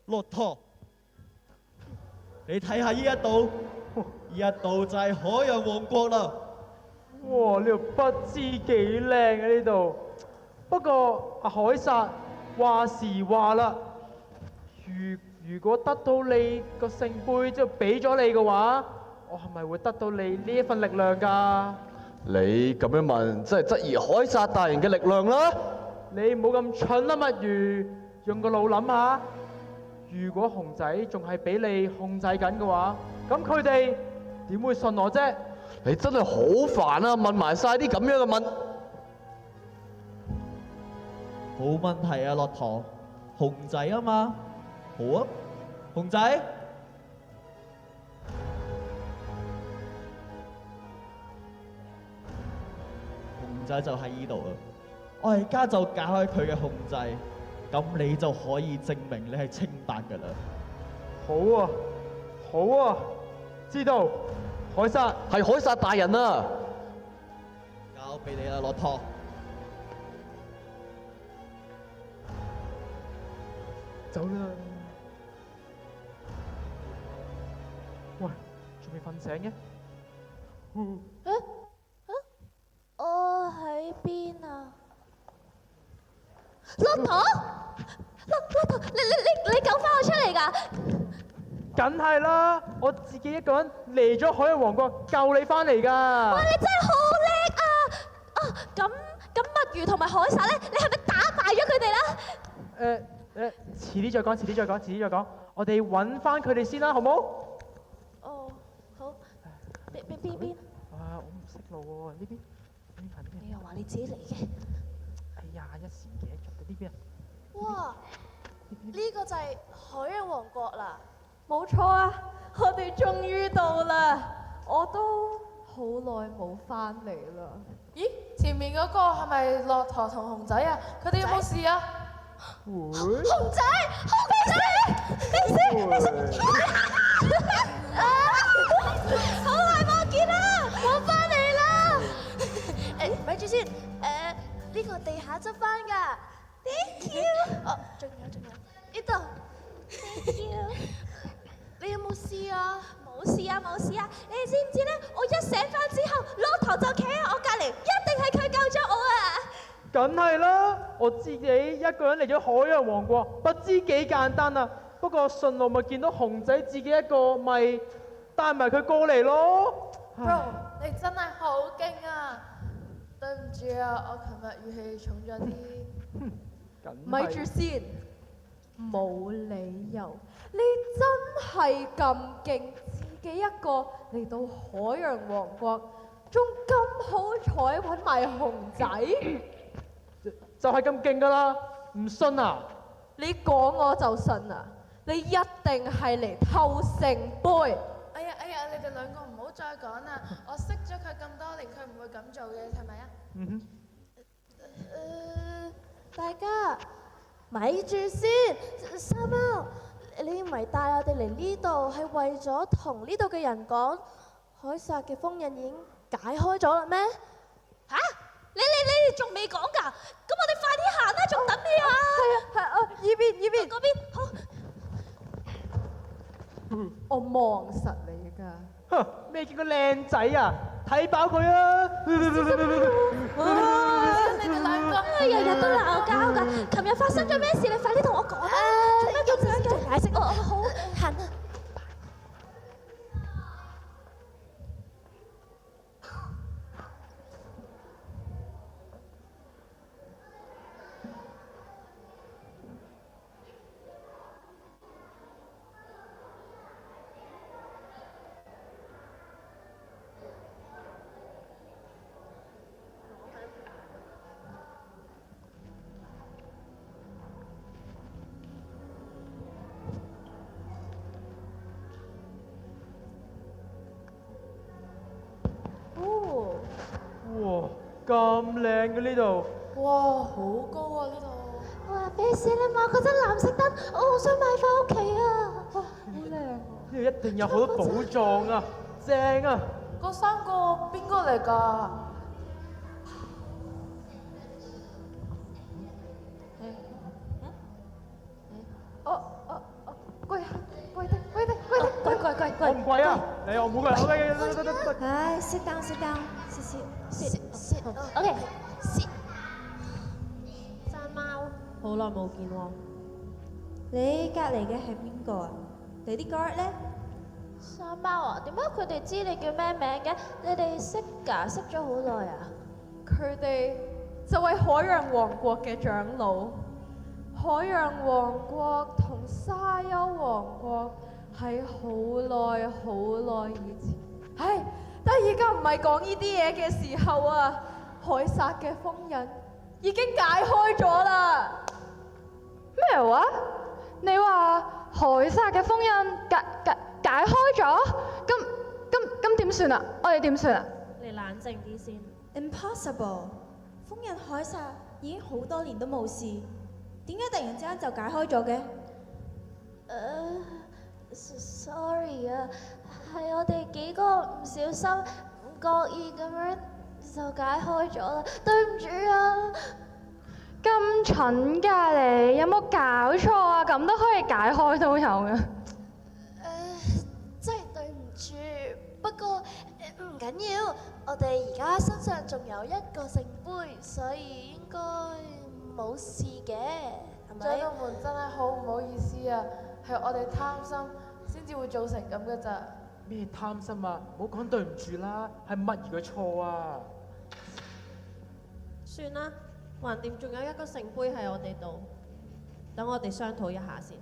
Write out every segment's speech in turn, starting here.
駱駝，你睇下呢一度，呢一度就係海洋王國啦。哇！呢度不知幾靚啊呢度。不過阿凱撒話時話啦，如果得到你個聖杯之後俾咗你嘅話，我係咪會得到你呢一份力量㗎？你咁樣問，真係質疑凱撒大人嘅力量啦！你唔好咁蠢啦，墨魚，用個腦諗下。如果熊仔仲係俾你控制緊嘅話，咁佢哋點會信我啫？你真係好煩啊！問埋晒啲咁樣嘅問。冇問題啊，駱駝，熊仔啊嘛。好啊，熊仔。熊仔就喺呢度啊！我而家就解開佢嘅控制，咁你就可以證明你係清白㗎啦。好啊，好啊，知道。凱撒係凱撒大人啊！交俾你啦，駱駝。走啦！喂，仲未瞓醒嘅？我喺邊啊？駱駝，你救翻我出嚟㗎？梗係啦，我自己一個人嚟咗海洋王國救你翻嚟㗎。哇！你真係好叻啊！啊，咁墨魚同埋凱撒咧，你係咪打敗咗佢哋啦？遲啲再講，遲啲再講，遲啲再講。我哋揾翻佢哋先啦，好冇？哦，好。邊？我唔識路喎，呢邊行呢邊。你又話你自己嚟嘅？哎呀，一時唔記得咗，呢邊啊。哇！呢個就係海洋王國啦。冇錯啊，我哋終於到啦！我都好耐冇翻嚟啦。咦，前面嗰個係咪駱駝同熊仔啊？佢哋有冇事啊？熊仔，咩事？好耐冇見啦，我翻嚟啦！咪住先，呢個地下執翻㗎。Thank you。哦，仲有呢度。Thank you。你有冇事啊？冇事啊！你哋知唔知咧？我一醒翻之後，駱駝就企喺我隔離，一定係佢救咗我啊！梗係啦，我自己一個人嚟咗海洋王國，不知幾簡單啊！不過順路咪見到熊仔自己一個，咪帶埋佢過嚟咯。Bro，你真係好勁啊！對唔住啊，我琴日語氣重咗啲。咪住先，冇理由，你真係咁勁，自己一個嚟到海洋王國，仲咁好彩揾埋熊仔。就係咁勁噶啦，唔信啊？你講我就信啊！你一定係嚟偷聖杯。哎呀，你哋兩個唔好再講啦！我識咗佢咁多年，佢唔會咁做嘅，係咪啊？大家咪住先，沙貓，你唔係帶我哋嚟呢度係為咗同呢度嘅人講，凱撒嘅封印已經解開咗啦咩？嚇！你仲未講㗎？咁我哋快啲行啦，仲等咩啊？係啊，依邊嗰邊好。我望實你㗎。哼，咩叫個靚仔啊？睇飽佢啊！你哋兩個日日都鬧交㗎，琴日發生咗咩事？你快啲同我講啊！做乜咁樣嘅？解釋。好，行啊！哇，咁靚嘅呢度。哇，好高啊呢度！哇！咩事你望嗰盞藍色燈，我好想買翻屋企啊！哇，好靚！呢度一定有好多寶藏啊，正啊！嗰三個邊個嚟㗎？我唔跪啊！你我唔好跪，得。唉，sit down，sit down，sit。 OK， sit。山貓，好耐冇見喎。你隔離嘅係邊個啊？你啲 guard 咧？山貓啊，點解佢哋知你叫咩名嘅？你哋識㗎？識咗好耐啊？佢哋就係海洋王國嘅長老。海洋王國同沙丘王國係好耐以前。唉，但係而家唔係講呢啲嘢嘅時候啊！凱撒嘅封印已經解開咗啦。咩話？你話凱撒嘅封印解開咗？咁點算啊？我哋點算啊？你冷靜啲先。Impossible！ 封印凱撒已經好多年都冇事，點解突然之間就解開咗嘅？ sorry 啊，係我哋幾個唔小心唔覺意咁樣就解開咗啦，對唔住啊！咁蠢㗎你，有冇搞錯啊？咁都可以解開都有嘅。真係對唔住，不過唔緊要，我哋而家身上仲有一個聖杯，所以應該冇事嘅，係咪？長老們真係好唔好意思啊，係我哋貪心先至會造成咁嘅咋。咩貪心啊？唔好講對唔住啦，係乜兒嘅錯啊？算啦，橫掂仲有一個聖杯喺我哋度，等我哋商討一下先。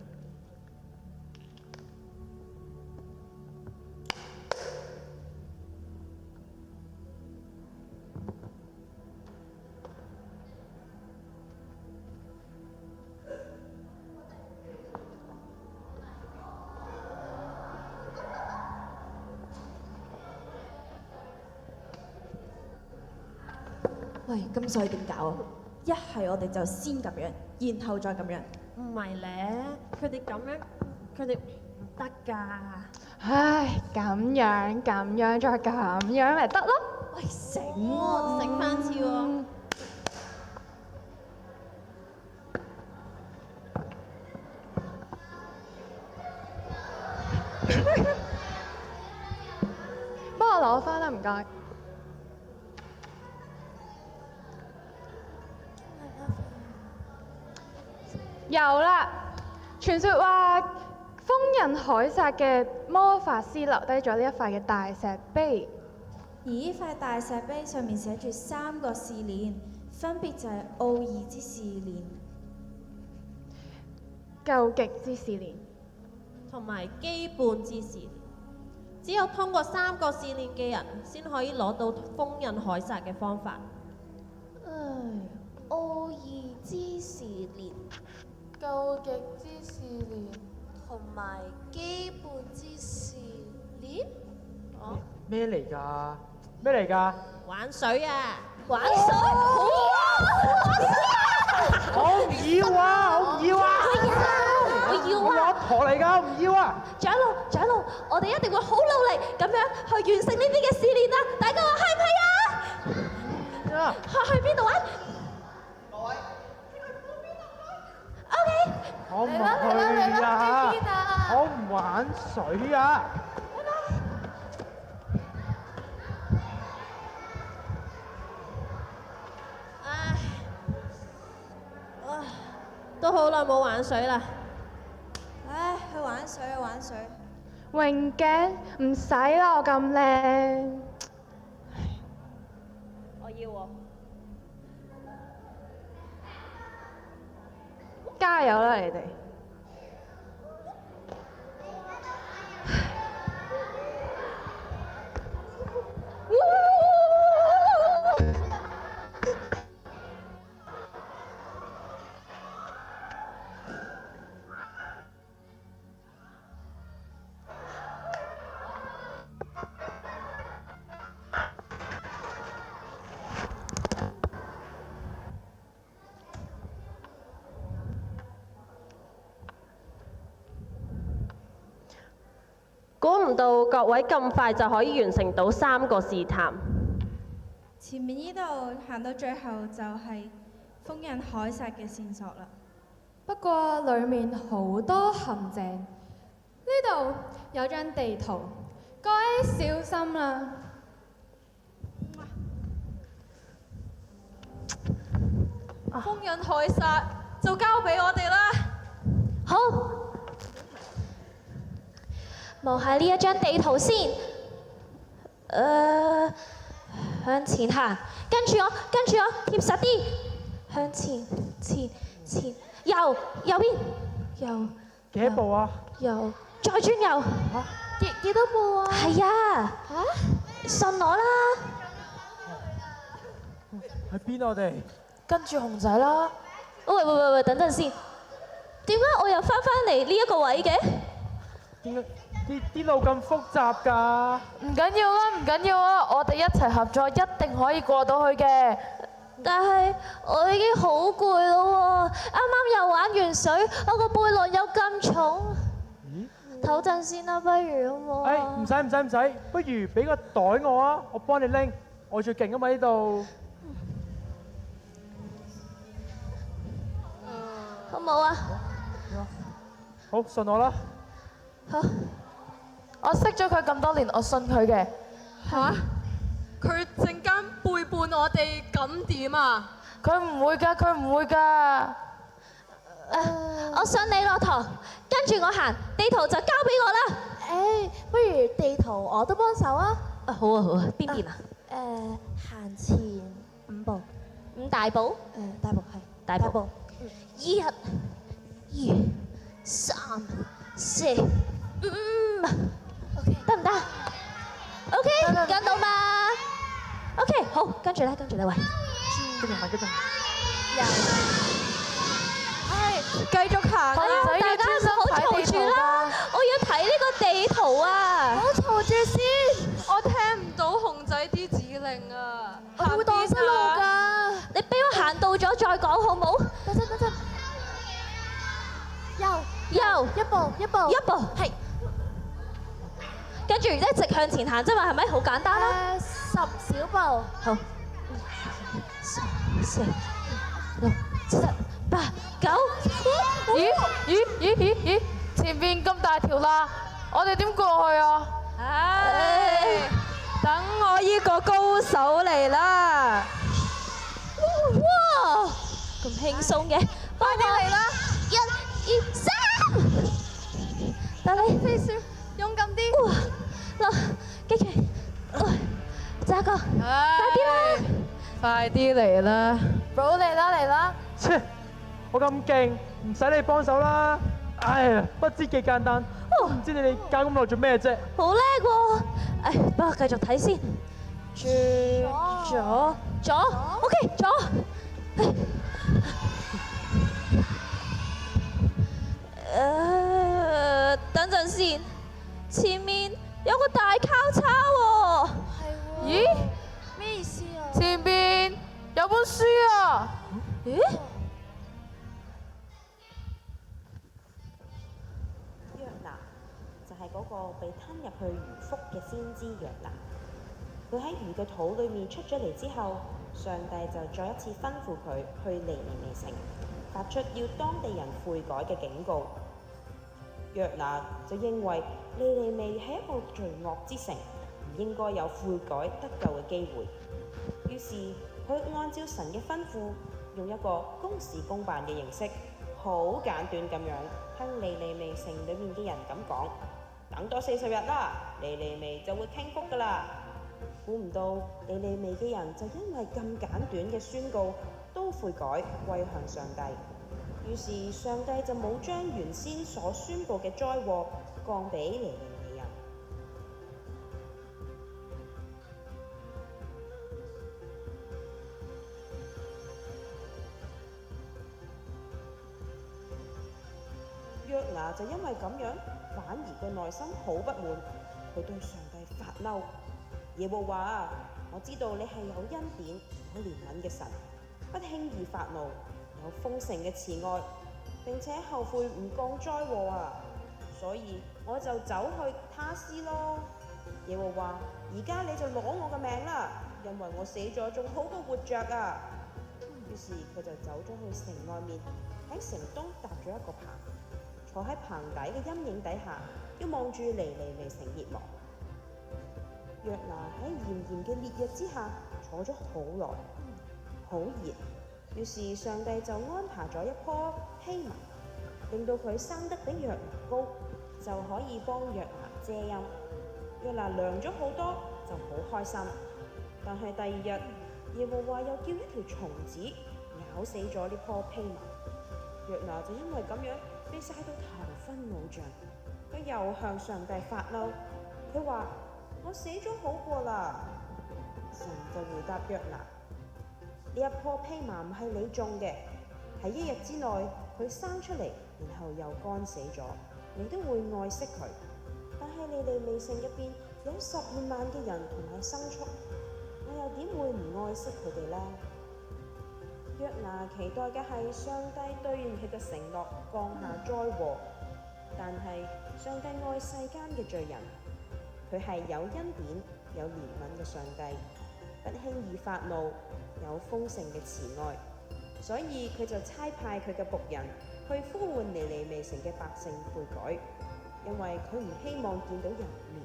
喂，咁所以點搞啊？一係我哋就先咁樣，然後再咁樣。唔係咧，佢哋咁樣，佢哋唔得㗎。唉，咁樣再咁樣咪得咯。喂，醒哦，醒翻次喎。幫我攞翻啦，唔該。有啦，傳說話封印凱撒嘅魔法師留低咗呢一塊嘅大石碑。而呢塊大石碑上面寫住3個試煉，分別就係奧義之試煉、究極之試煉同埋基本之試煉，只有通過3個試煉嘅人，先可以攞到封印凱撒嘅方法。唉，奧義之試煉究極之試煉同埋基本之試煉，哦，咩嚟㗎？咩嚟㗎？玩水啊！玩水，好我唔要啊！我唔要啊！我要我啊！阿婆嚟㗎，我唔要啊！長老，我哋一定會好努力咁樣去完成呢啲嘅試煉啊！大家話係唔係啊？去邊度玩？OK，我唔去啊！我唔玩水啊！唉，都好耐冇玩水啦。唉，去玩水啊玩水！泳鏡唔使啦，我咁靚。我要喎。加油啦，你哋！估唔到各位咁快就可以完成到3個試探。前面呢度行到最後就係封印凱撒嘅線索啦。不過裡面好多陷阱，呢度有張地圖，各位小心啦。封印凱撒就交俾我哋啦。好，望下呢一張地圖先。向前行，跟住我，貼實啲。向前，前，右邊，右。幾多步啊？右，再轉右。幾多步啊？係啊。信我啦。喺邊啊我哋？跟住熊仔啦。喂，等陣先。點解我又翻嚟呢一個位嘅？點解啲路咁複雜㗎？唔緊要啊！我哋一齊合作，一定可以過到去嘅。但係我已經好攰咯喎，啱啱又玩完水，我個背囊又咁重。唞陣先啦，不如好冇啊？唔使，不如俾個袋我啊，我幫你拎，我最勁啊嘛呢度。好冇啊？好，信我啦。好。我識咗佢咁多年，我信佢嘅。嚇！佢陣間背叛我哋，咁點啊？佢唔會㗎。我信你駱駝，跟住我行，地圖就交俾我啦。不如地圖我都幫手啊！好啊，邊邊啊？行前5步， 5大步。大步係大步。1、2、3、4、5。得唔得？OK， 跟到嘛？OK， 好，跟住咧，喂。跟住行。繼續行。大家唔好嘈住啦，我要睇呢個地圖啊！唔好嘈住先，我聽唔到熊仔啲指令啊！我會蕩失路㗎。你俾我行到咗再講好冇？等陣，右一步，係。跟住一直向前行啫嘛，係咪？好簡單啦。 10小步，好。3、4、5、6、7、8、9。咦？前邊咁大條罅，我哋點過去啊？等我依個高手嚟啦！哇！咁輕鬆嘅，快啲嚟啦！1、2、3。等你飛鼠，勇敢啲。哇！落，記住，揸哥，快啲啦！快啲嚟啦！寶嚟啦！切，我咁勁，唔使你幫手啦。哎呀，不知幾簡單，都唔知你哋搞咁耐做咩啫？好叻喎！幫我繼續睇先。左 ，OK， 左。等陣先，前面有個大交叉喎。咦？咩意思啊？前邊有本書啊！咦？約拿就係嗰個被吞入去魚腹嘅先知約拿。佢喺魚嘅肚裏面出咗嚟之後，上帝就再一次吩咐佢去尼尼微城，發出要當地人悔改嘅警告。約拿就認為尼尼微係一個罪惡之城，唔應該有悔改得救嘅機會。於是佢按照神嘅吩咐，用一個公事公辦嘅形式，好簡短咁樣向尼尼微城裏面嘅人咁講：等多40日啦，尼尼微就會傾覆㗎啦。估唔到尼尼微嘅人就因為咁簡短嘅宣告都悔改歸向上帝，於是上帝就冇將原先所宣佈嘅災禍降俾尼尼微人。約拿就因為咁樣，反而個內心好不滿，佢對上帝發嬲。耶和華啊，我知道你係有恩典、有憐憫嘅神，不輕易發怒，有豐盛嘅慈愛，並且後悔唔降災禍啊，所以我就走去他施咯。耶和華，而家你就攞我嘅命啦，因為我死咗仲好過活着啊。於是佢就走咗去城外面，喺城東搭咗一個棚，坐喺棚底嘅陰影底下，要望住尼尼微城滅亡。約拿喺炎炎嘅烈日之下坐咗好耐，好熱。於是上帝就安排咗一棵披麻，令到佢生得比約拿高，就可以幫約拿遮陰。約拿涼咗好多，就好開心。但係第二日，耶和華又叫一條蟲子咬死咗呢棵披麻。約拿就因為咁樣被曬到頭昏腦脹，佢又向上帝發嬲，佢話：我死咗好過啦。神就回答約拿：呢一棵披麻唔係你種嘅，喺一日之內佢生出嚟，然後又乾死咗，你都會愛惜佢。但係尼尼微城入邊有12萬嘅人同埋牲畜，我又點會唔愛惜佢哋呢？約拿期待嘅係上帝兌現佢嘅承諾，降下災禍。但係上帝愛世間嘅罪人，佢係有恩典、有憐憫嘅上帝，不輕易發怒，有豐盛嘅慈愛。所以佢就差派佢嘅僕人去呼喚尼尼微城嘅百姓悔改，因為佢唔希望見到人滅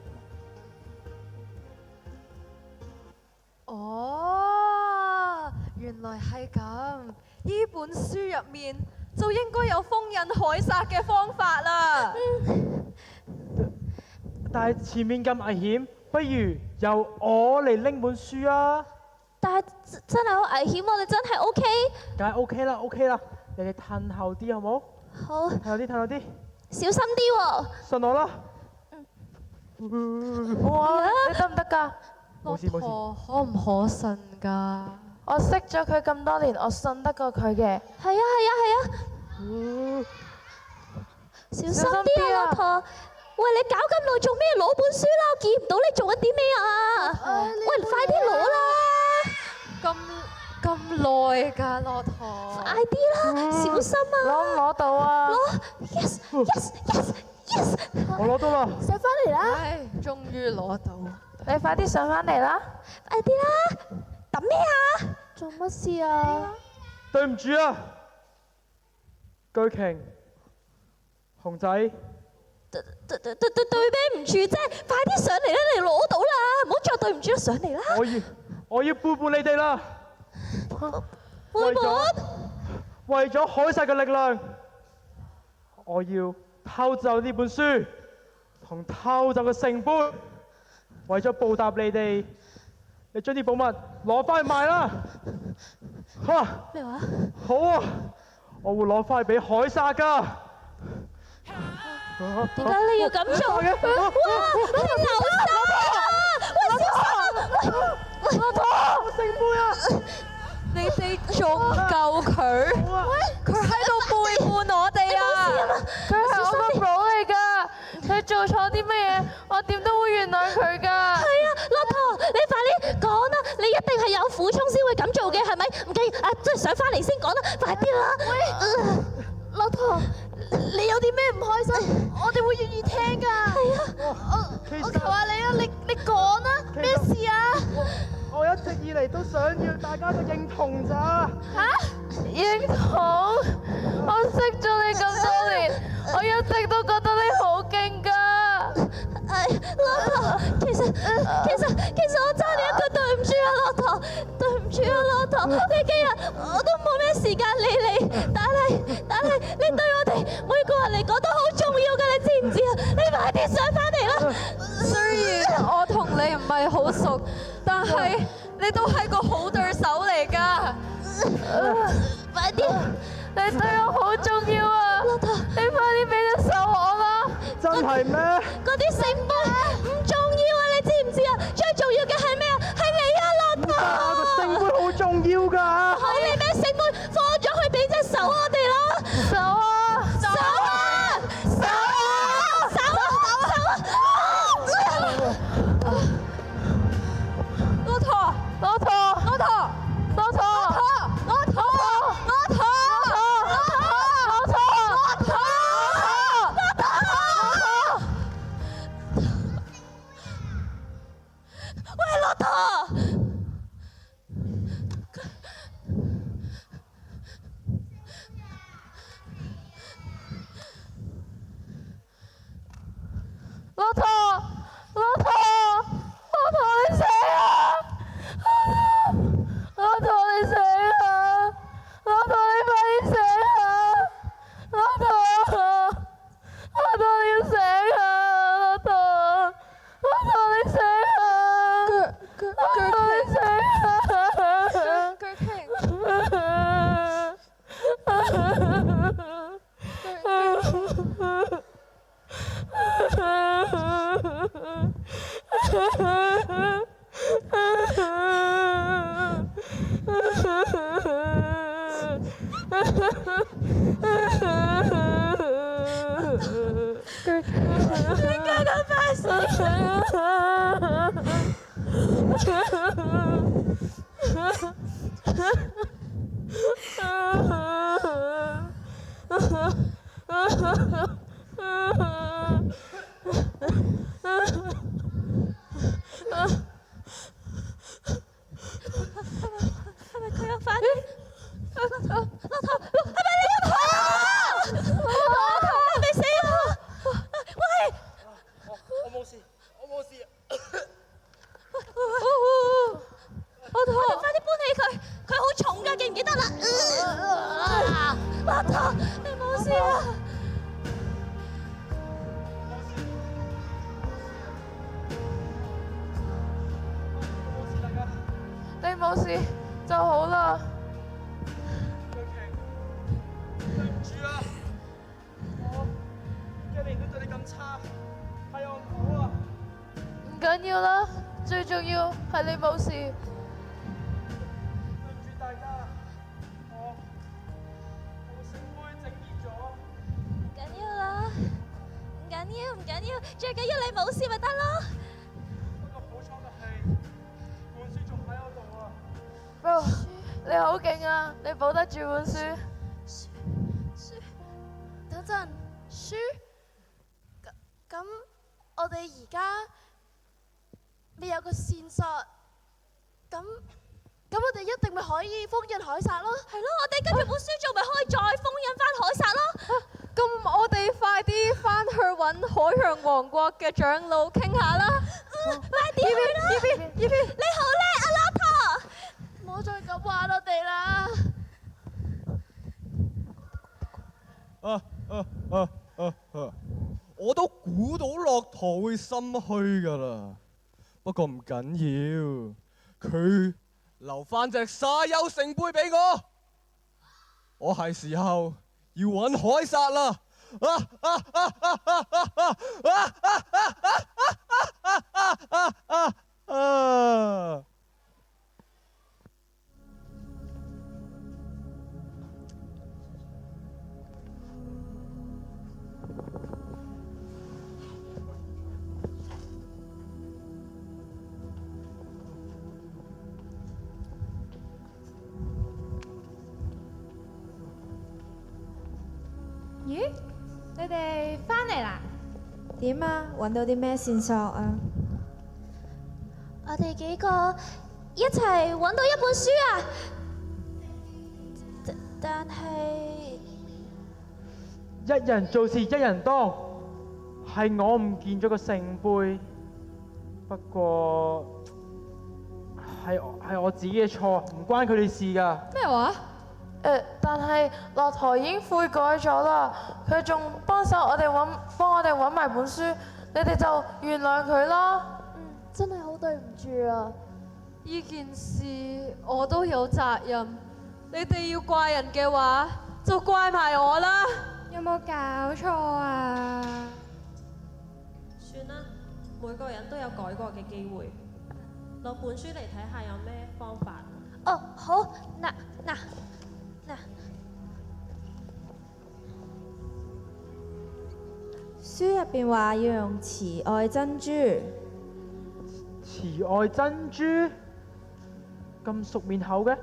亡。哦，原來係咁。呢本書入面就應該有封印凱撒嘅方法啦。但係前面咁危險，不如由我嚟拎本書啊！但係真係好危險，我哋真係 OK。梗係 OK 啦，你哋褪後啲好冇？好，褪後啲，小心啲喎。信我啦。哇，你得唔得㗎？冇事，可唔可信㗎？我識咗佢咁多年，我信得過佢嘅。係啊，小心啲啊，駱駝！喂，你搞咁耐做咩？攞本書啦，我見唔到你做緊啲咩啊！喂，快啲攞啦！咁耐㗎，駱駝。快啲啦，小心啊！攞唔攞到啊？攞 ，yes，我攞到啦！上翻嚟啦！唉，終於攞到。你快啲上返嚟啦！快啲啦！等咩啊？做乜事啊？對唔住啊，巨鯨，熊仔。對咩唔住啫？快啲上嚟啦！你攞到啦，唔好再對唔住啦，上嚟啦！我要背叛你哋啦！背叛？為咗凱撒嘅力量，我要偷走呢本書，同偷走個聖杯。為咗報答你哋，你將啲寶物攞翻去賣啦！嚇！咩話？好啊，我會攞翻去俾凱撒㗎。點解你要咁做？哇！你流手啊！喂，小心！喂，駱駝，聖杯啊！你哋仲救佢？佢喺度背叛我哋啊！佢係我個寶嚟㗎，佢做錯啲乜嘢，我點都會原諒佢㗎。係啊，駱駝，你快啲講啦！你一定係有苦衷先會咁做嘅，係咪？唔緊要，即係上翻嚟先講啦，快啲啦！喂，駱駝，你有啲咩唔開心？我哋會願意聽㗎。係啊，我求下你啊！你講啦，咩事啊？我一直以嚟都想要大家嘅認同咋。認同？我識咗你咁多年，我一直都覺得你好勁㗎。駱駝，其實我爭你一句對唔住啊，駱駝，對唔住啊，駱駝，呢幾日我都冇咩時間理你，但係你對我哋每個人嚟講都好重要㗎，你知唔知啊？你快啲上翻嚟啦！雖然我同你唔係好熟，但係你都係個好對手嚟㗎。快啲！你對我好重要啊！駱駝，你快啲俾隻手我啦！真係咩？嗰啲聖杯唔重要啊，你知唔知啊？最重要嘅係咩啊？係你啊，駱駝！個聖杯好重要㗎。好，你咩聖杯放咗去俾隻手我哋啦！手啊！手啊！手啊！手啊！駱駝，駱駝，駱駝，駱駝，駱駝，駱駝，駱駝，駱駝，喂，駱駱駝你死啊！駱駝你死啊！駱駝你快啲醒啊！駱駝你要醒啊！駱駝你醒啊！駱駝你醒啊！腳傾。係咪佢有反應？駱駝，係咪你阿婆啊？係咪死咗？喂！我冇事。駱駝，快啲搬起佢，佢好重㗎，記唔記得啦？駱駝，你冇事啊？你冇事就好啦。對唔住啊，我一年都對你咁差，係我唔好啊。唔緊要啦，最重要係你冇事。對唔住大家，我個聖杯整熱咗。唔緊要啦，唔緊要，最緊要你冇事咪得咯。不過好彩嘅係，本書仲喺我度啊。哦，你好勁啊！你保得住本書。等陣，書？咁我哋而家未有個線索，咁我哋一定咪可以封印凱撒咯？係咯，我哋跟住本書做咪可以再封印翻凱撒咯？咁我哋快啲翻去揾海洋王國嘅長老傾下啦！快啲去啦！你好叻啊，駱駝！唔好再咁話我哋啦！我都估到駱駝會心虛㗎啦，不過唔緊要，佢留翻隻沙丘聖杯俾我係時候要揾凱撒啦！咦？你哋翻嚟啦？點啊？揾到啲咩線索啊？我哋幾個一齊揾到一本書啊！但係一人做事一人當，係我唔見咗個聖杯，不過係我自己嘅錯，唔關佢哋事㗎。咩話？但係駱駝已經悔改咗啦，佢仲幫我哋揾埋本書，你哋就原諒佢啦。真係好對唔住啊！呢件事我都有責任，你哋要怪人嘅話，就怪埋我啦。有冇搞錯啊？算啦，每個人都有改過嘅機會，攞本書嚟睇下有咩方法。哦，好，嗱，書入邊話要用慈愛珍珠，慈愛珍珠咁熟面口嘅，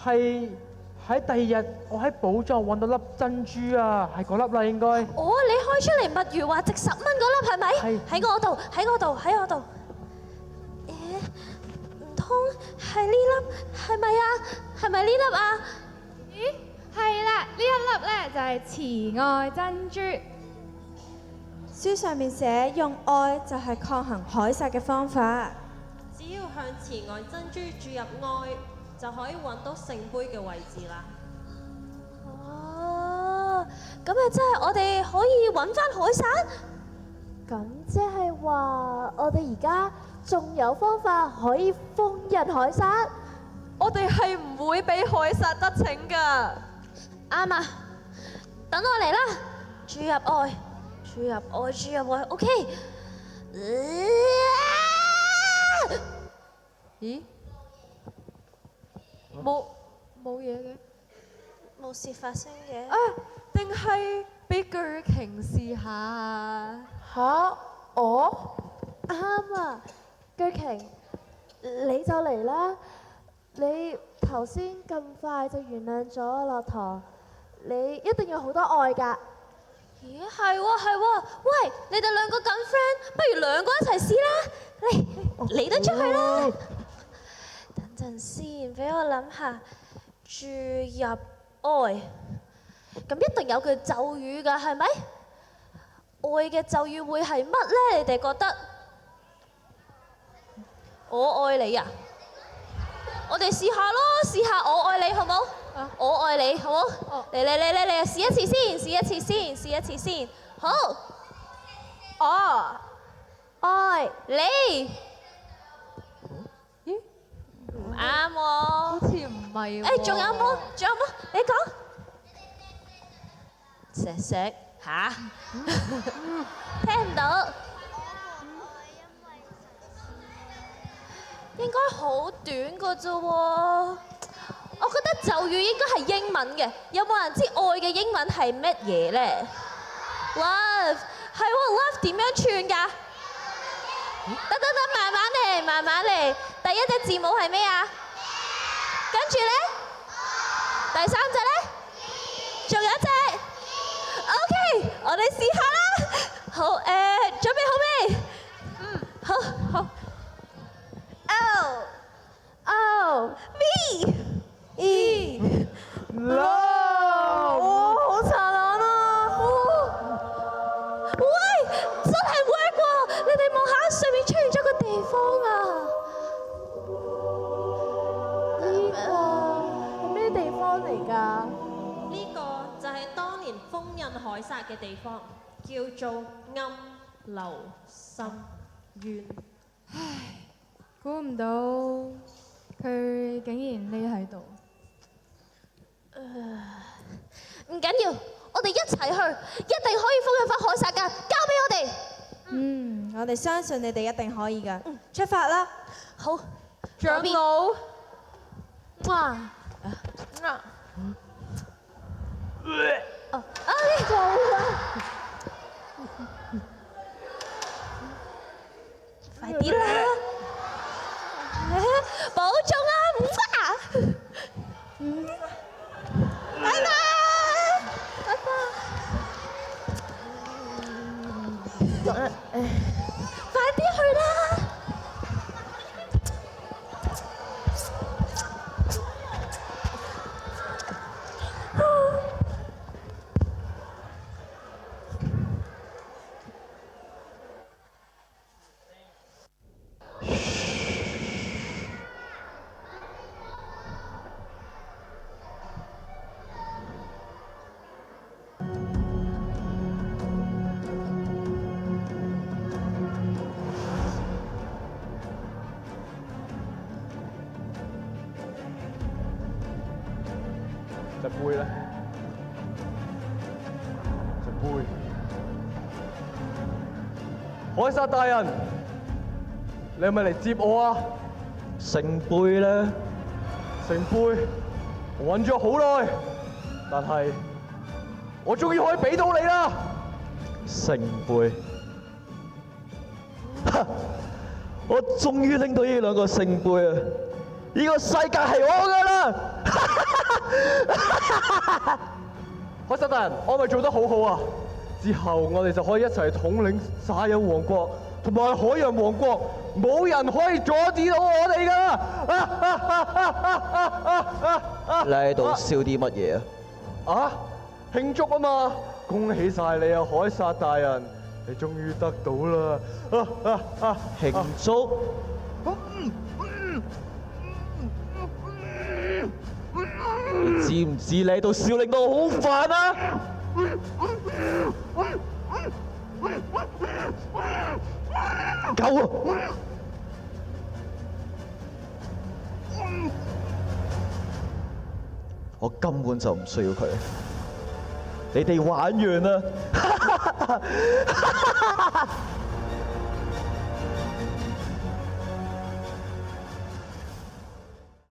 係喺第二日我喺寶藏揾到粒珍珠啊，係嗰粒啦應該。哦，你開出嚟墨魚話值10蚊嗰粒係咪？係喺我度，喺我度。唔通係呢粒？係咪啊？係咪呢粒啊？咦，係啦，呢一粒咧就係慈愛珍珠。書上面寫用愛就係抗衡凱撒嘅方法。只要向慈愛珍珠注入愛，就可以揾到聖杯嘅位置啦。哦，咁咪即係我哋可以揾翻凱撒？咁即係話，我哋而家仲有方法可以封印凱撒？我哋係唔會俾凱撒得逞㗎。啱啊！等我嚟啦，注入愛，注入愛，注入愛 ，OK。咦？冇嘢嘅？冇事發生嘅。啊，定係俾巨鯨試下？嚇？我？啱啊，巨鯨，你就嚟啦！你頭先咁快就原諒咗駱駝，你一定有好多愛㗎。咦，係喎係喎，喂，你哋兩個咁 friend，不如兩個一齊試啦！嚟得出去啦！等陣先，俾我諗下，注入愛，咁一定有句咒語㗎，係咪？愛嘅咒語會係乜呢？你哋覺得？我愛你啊！我哋試下咯，試下我愛你好冇？我愛你好冇？嚟試一次先，試一次先。好，我愛你。咦？唔啱喎。好似唔係喎。誒，仲有冇？你講。石嚇？聽唔到。應該好短個啫喎，我覺得咒語應該係英文嘅，有冇人知愛嘅英文係乜嘢咧 ？Love 係喎 ，love 點樣串㗎？等，慢慢嚟，第一隻字母係咩啊？跟住咧，第三隻咧，仲有一隻 ，OK， 我哋試下啦。好，準備好未？好。Love，好殘忍啊！喂，真係 work 喎！你哋望下上面出現咗個地方啊！呢個係咩地方嚟㗎？呢個就係當年封印凱撒嘅地方，叫做暗流深淵。估唔到佢竟然匿喺度。唔緊要，我哋一齊去，一定可以封印翻凱撒㗎！交俾我哋。我哋相信你哋一定可以㗎。出發啦！好，長老。哇！呢個快啲啦！保重啊！拜拜！快啲去啦！隻杯咧，隻杯。凱撒大人，你係咪嚟接我啊？聖杯咧，聖杯，我揾咗好耐，但係我終於可以俾到你啦！聖杯，我終於拎到呢兩個聖杯啊！呢個世界係我㗎啦！凱撒大人，我咪做得好好啊！之後我哋就可以一齊統領沙丘王國同埋海洋王國，冇人可以阻止到我哋㗎！你喺度笑啲乜嘢啊？啊！慶祝啊嘛！恭喜晒你啊，凱撒大人！你終於得到啦！慶祝？你知唔知你喺度笑令到我好煩啊？夠啊！我根本就唔需要佢，你哋玩完啦！